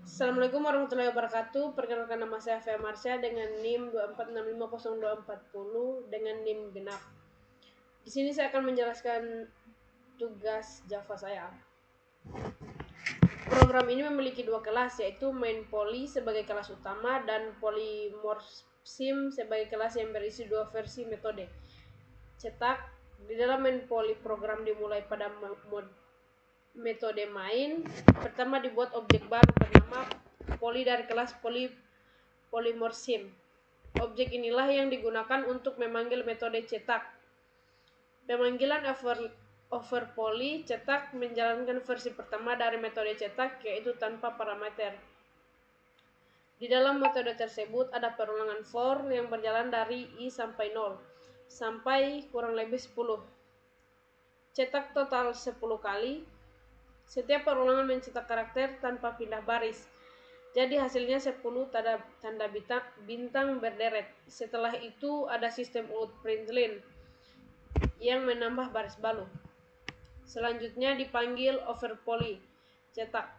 Assalamualaikum warahmatullahi wabarakatuh. Perkenalkan nama saya Fea Marsha dengan NIM 24650240 dengan NIM genap. Di sini saya akan menjelaskan tugas Java saya. Program ini memiliki dua kelas, yaitu main poly sebagai kelas utama dan polymorphism sebagai kelas yang berisi dua versi metode. Cetak di dalam main poly, program dimulai pada metode main. Pertama dibuat objek baru bernama poly dari kelas polymorphism. Objek inilah yang digunakan untuk memanggil metode cetak. Pemanggilan over poly cetak menjalankan versi pertama dari metode cetak, yaitu tanpa parameter. Di dalam metode tersebut ada perulangan for yang berjalan dari i sampai 0 sampai kurang lebih 10. Cetak total 10 kali. Setiap perulangan mencetak karakter tanpa pindah baris. Jadi hasilnya 10 tanda bintang berderet. Setelah itu ada sistem out-println yang menambah baris baru. Selanjutnya dipanggil overpoly cetak.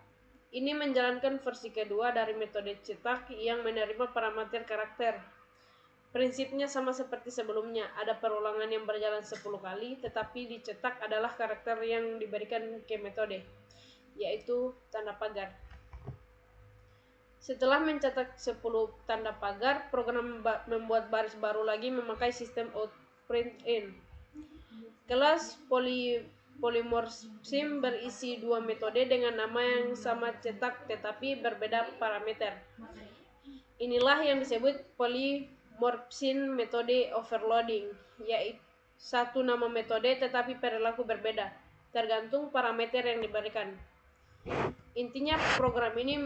Ini menjalankan versi kedua dari metode cetak yang menerima parameter karakter. Prinsipnya sama seperti sebelumnya, ada perulangan yang berjalan 10 kali, tetapi dicetak adalah karakter yang diberikan ke metode, yaitu tanda pagar. Setelah mencetak 10 tanda pagar, program membuat baris baru lagi memakai sistem out-println. Kelas polymorphism berisi dua metode dengan nama yang sama cetak tetapi berbeda parameter. Inilah yang disebut polymorphism metode overloading, yaitu satu nama metode tetapi perilaku berbeda, tergantung parameter yang diberikan. Intinya program ini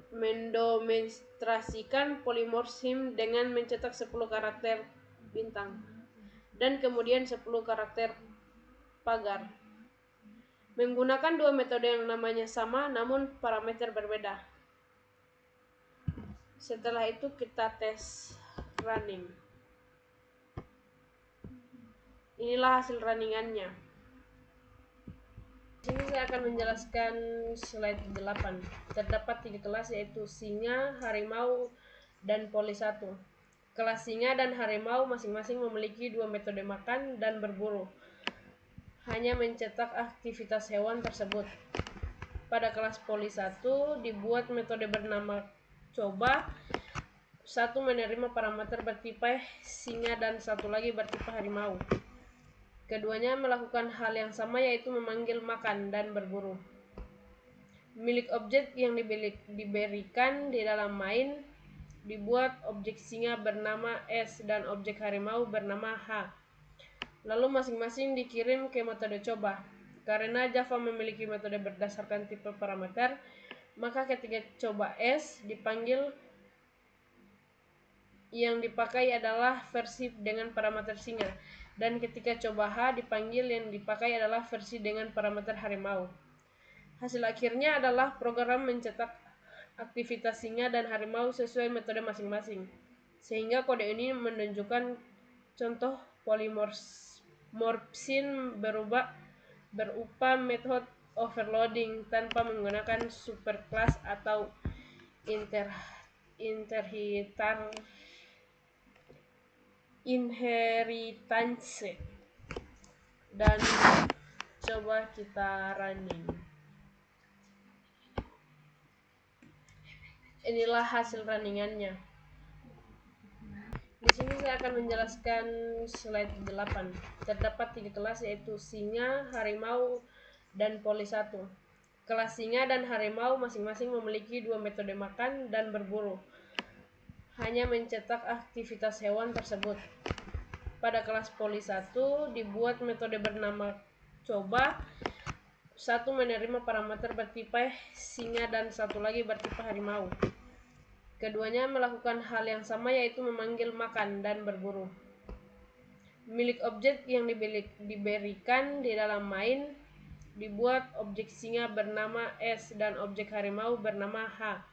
mendemonstrasikan polymorphism dengan mencetak 10 karakter bintang dan kemudian 10 karakter pagar. Menggunakan dua metode yang namanya sama namun parameter berbeda. Setelah itu kita tes running. Inilah hasil runningannya. Di sini saya akan menjelaskan slide 8. Terdapat 3 kelas, yaitu singa, harimau, dan poli 1. Kelas singa dan harimau masing-masing memiliki dua metode makan dan berburu. Hanya mencetak aktivitas hewan tersebut. Pada kelas poli 1 dibuat metode bernama coba. Satu menerima parameter bertipe singa dan satu lagi bertipe harimau. Keduanya melakukan hal yang sama, yaitu memanggil makan dan berburu. Milik objek yang diberikan di dalam main dibuat objek singa bernama S dan objek harimau bernama H. Lalu masing-masing dikirim ke metode coba. Karena Java memiliki metode berdasarkan tipe parameter, maka ketika coba S dipanggil, yang dipakai adalah versi dengan parameter singa, dan ketika coba H dipanggil, yang dipakai adalah versi dengan parameter harimau. Hasil akhirnya adalah program mencetak aktivitas singa dan harimau sesuai metode masing-masing, sehingga kode ini menunjukkan contoh polymorphism berupa metode overloading tanpa menggunakan superclass atau inheritance. Dan coba kita running. Inilah hasil runningannya. Di sini saya akan menjelaskan slide 8. Terdapat 3 kelas, yaitu singa, harimau, dan poli 1. Kelas singa dan harimau masing-masing memiliki dua metode makan dan berburu. Hanya mencetak aktivitas hewan tersebut. Pada kelas poli 1 dibuat metode bernama coba. Satu menerima parameter bertipe singa dan satu lagi bertipe harimau. Keduanya melakukan hal yang sama, yaitu memanggil makan dan berburu. Milik objek yang diberikan di dalam main dibuat objek singa bernama S dan objek harimau bernama H.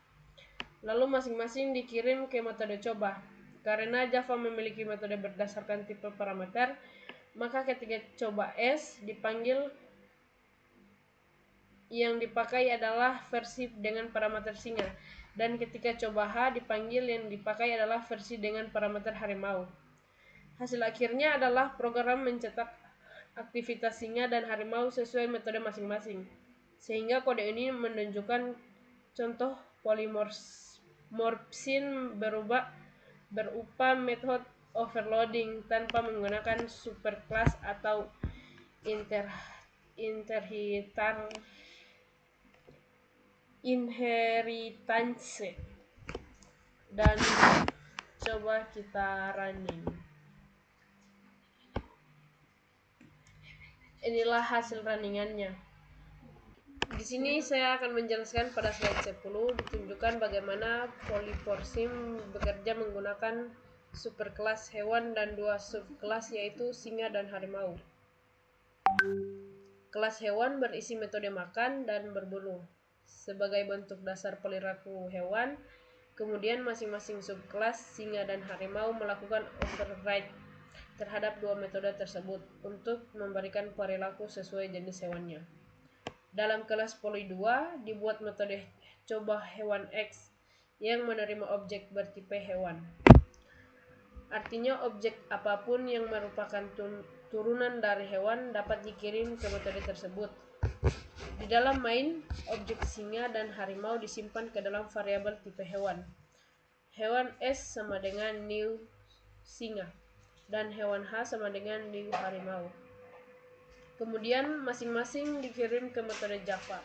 Lalu masing-masing dikirim ke metode coba. Karena Java memiliki metode berdasarkan tipe parameter, maka ketika coba S dipanggil, yang dipakai adalah versi dengan parameter singa, dan ketika coba H dipanggil yang dipakai adalah versi dengan parameter harimau. Hasil akhirnya adalah program mencetak aktivitas singa dan harimau sesuai metode masing-masing, sehingga kode ini menunjukkan contoh polymorphism berupa metode overloading tanpa menggunakan superclass atau inheritance. Dan coba kita running. Inilah hasil runningannya. Di sini saya akan menjelaskan pada slide 10 ditunjukkan bagaimana polymorphism bekerja menggunakan superkelas hewan dan dua subkelas yaitu singa dan harimau. Kelas hewan berisi metode makan dan berburu sebagai bentuk dasar perilaku hewan. Kemudian masing-masing subkelas singa dan harimau melakukan override terhadap dua metode tersebut untuk memberikan perilaku sesuai jenis hewannya. Dalam kelas poly 2 dibuat metode coba hewan X yang menerima objek bertipe hewan. Artinya objek apapun yang merupakan turunan dari hewan dapat dikirim ke metode tersebut. Di dalam main, objek singa dan harimau disimpan ke dalam variabel tipe hewan. Hewan S sama dengan new singa dan hewan H sama dengan new harimau. Kemudian masing-masing dikirim ke metode Java.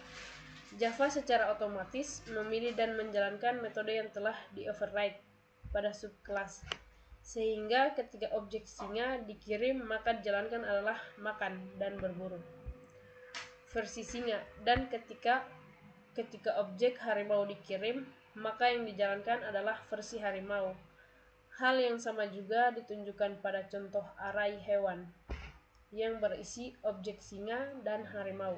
Java secara otomatis memilih dan menjalankan metode yang telah di-override pada subkelas, sehingga ketika objek singa dikirim maka dijalankan adalah makan dan berburu versi singa, dan ketika objek harimau dikirim maka yang dijalankan adalah versi harimau. Hal yang sama juga ditunjukkan pada contoh array hewan yang berisi objek singa dan harimau.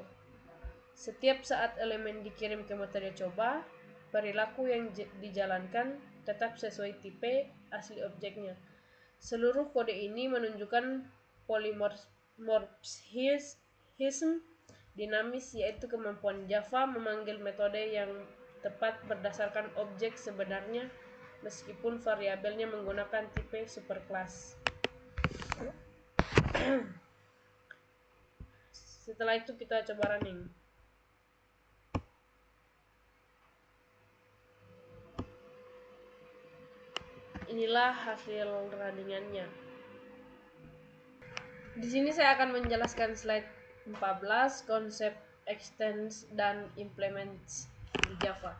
Setiap saat elemen dikirim ke metode coba, perilaku yang dijalankan tetap sesuai tipe asli objeknya. Seluruh kode ini menunjukkan polymorphism dinamis, yaitu kemampuan Java memanggil metode yang tepat berdasarkan objek sebenarnya meskipun variabelnya menggunakan tipe superclass. Setelah itu kita coba running. Inilah hasil runningannya. Di sini saya akan menjelaskan slide 14 konsep extends dan implements di Java,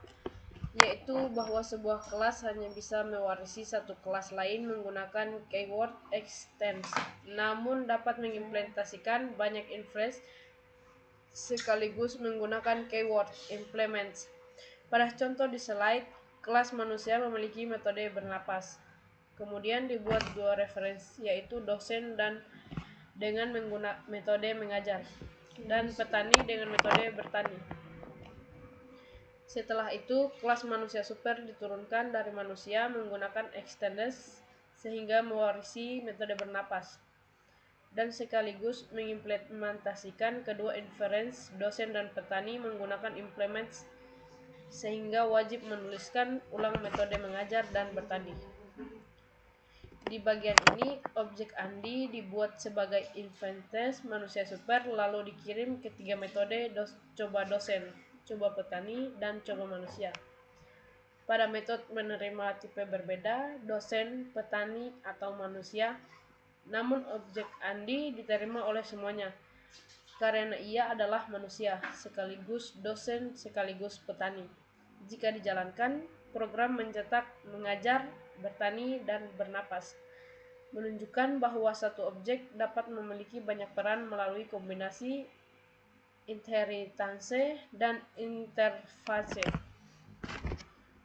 yaitu bahwa sebuah kelas hanya bisa mewarisi satu kelas lain menggunakan keyword extends, namun dapat mengimplementasikan banyak inference sekaligus menggunakan keyword implements. Pada contoh di slide, kelas manusia memiliki metode bernapas. Kemudian dibuat dua referensi, yaitu dosen dan dengan menggunakan metode mengajar, dan petani dengan metode bertani. Setelah itu, kelas manusia super diturunkan dari manusia menggunakan extends sehingga mewarisi metode bernapas, dan sekaligus mengimplementasikan kedua inference dosen dan petani menggunakan implements sehingga wajib menuliskan ulang metode mengajar dan bertani. Di bagian ini, objek Andi dibuat sebagai inference manusia super lalu dikirim ke tiga metode coba dosen, coba petani, dan coba manusia. Pada metode menerima tipe berbeda, dosen, petani, atau manusia, namun objek Andi diterima oleh semuanya karena ia adalah manusia sekaligus dosen sekaligus petani. Jika dijalankan, program mencetak mengajar, bertani, dan bernapas, menunjukkan bahwa satu objek dapat memiliki banyak peran melalui kombinasi inheritance dan interface.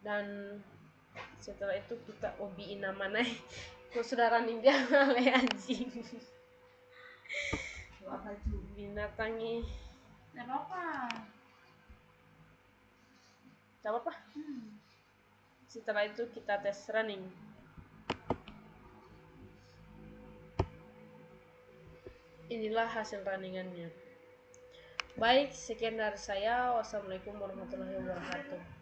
Dan setelah itu kita obiin namanya kok sudah running dia oleh anjing binatangi apa setelah itu kita tes running. Inilah hasil runningannya. Baik, sekian dari saya. Wassalamualaikum warahmatullahi wabarakatuh.